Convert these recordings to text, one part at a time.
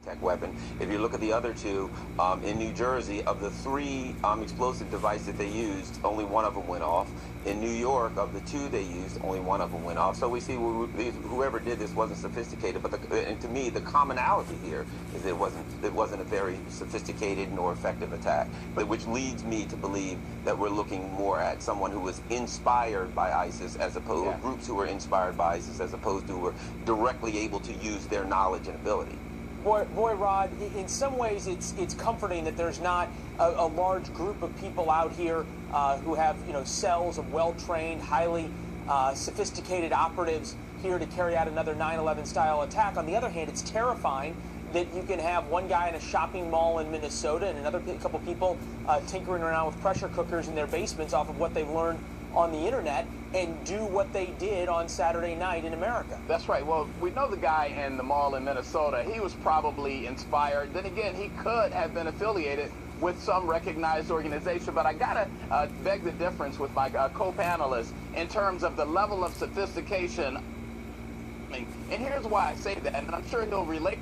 high-tech weapon. If you look at the other two, in New Jersey, of the three explosive devices that they used, only one of them went off. In New York, of the two they used, only one of them went off. So we see whoever did this wasn't sophisticated. But and to me, the commonality here is it wasn't a very sophisticated nor effective attack, which leads me to believe that we're looking more at someone who was inspired by ISIS, as opposed groups who were inspired by ISIS, as opposed to who were directly able to use their knowledge and ability. Boy, Rod, in some ways it's comforting that there's not a large group of people out here who have, cells of well-trained, highly sophisticated operatives here to carry out another 9/11 style attack. On the other hand, it's terrifying that you can have one guy in a shopping mall in Minnesota and another couple people tinkering around with pressure cookers in their basements off of what they've learned on the internet and do what they did on Saturday night in America. That's right. Well, we know the guy in the mall in Minnesota. He was probably inspired. Then again, he could have been affiliated with some recognized organization. But I gotta beg the difference with my co-panelists in terms of the level of sophistication. And here's why I say that, and I'm sure he'll relate.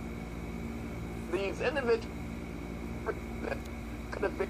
These individuals that could have been.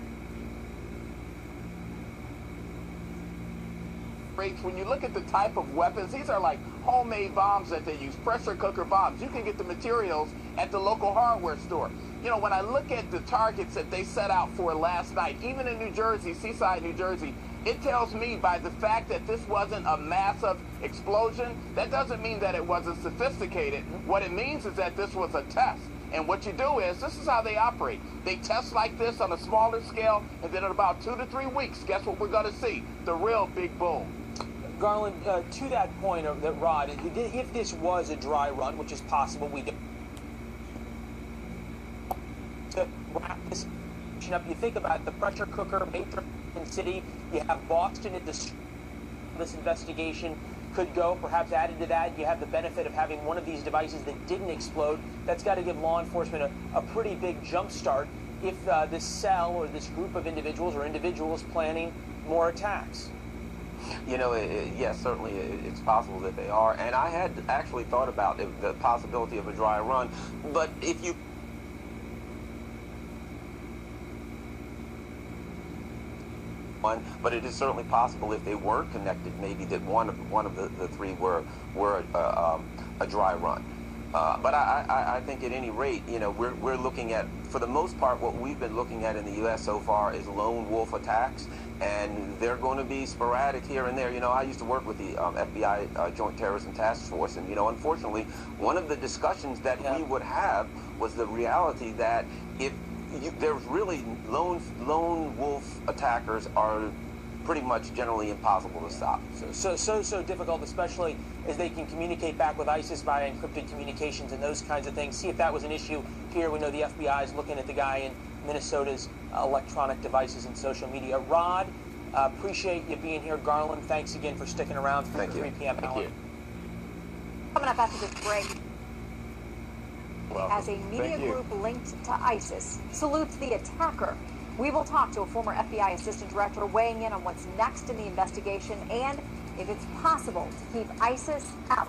When you look at the type of weapons, these are like homemade bombs that they use, pressure cooker bombs. You can get the materials at the local hardware store. When I look at the targets that they set out for last night, even in New Jersey, Seaside, New Jersey, it tells me by the fact that this wasn't a massive explosion, that doesn't mean that it wasn't sophisticated. What it means is that this was a test. And what you do is, this is how they operate. They test like this on a smaller scale, and then in about 2 to 3 weeks, guess what we're going to see? The real big boom. Garland, to that point, Rod, if this was a dry run, which is possible, we don't. To wrap this up, you think about the pressure cooker, Matrix City, you have Boston at this investigation could go. Perhaps added to that, you have the benefit of having one of these devices that didn't explode. That's got to give law enforcement a pretty big jump start if this cell or this group of individuals or individuals planning more attacks. Yes, certainly it's possible that they are. And I had actually thought about the possibility of a dry run. But if you but it is certainly possible if they weren't connected, maybe that one of the three were a dry run. But I think at any rate, we're looking at, for the most part, what we've been looking at in the U.S. so far is lone wolf attacks, and they're going to be sporadic here and there. I used to work with the FBI Joint Terrorism Task Force, and unfortunately, one of the discussions that we would have was the reality that if there's really lone wolf attackers are pretty much generally impossible to stop. So difficult, especially as they can communicate back with ISIS via encrypted communications and those kinds of things. See if that was an issue here. We know the FBI is looking at the guy in Minnesota's electronic devices and social media. Rod, appreciate you being here. Garland, thanks again for sticking around for the 3 p.m. hour. Thank you. Coming up after this break, as a media you. group linked to ISIS salutes the attacker. We will talk to a former FBI assistant director weighing in on what's next in the investigation and if it's possible to keep ISIS out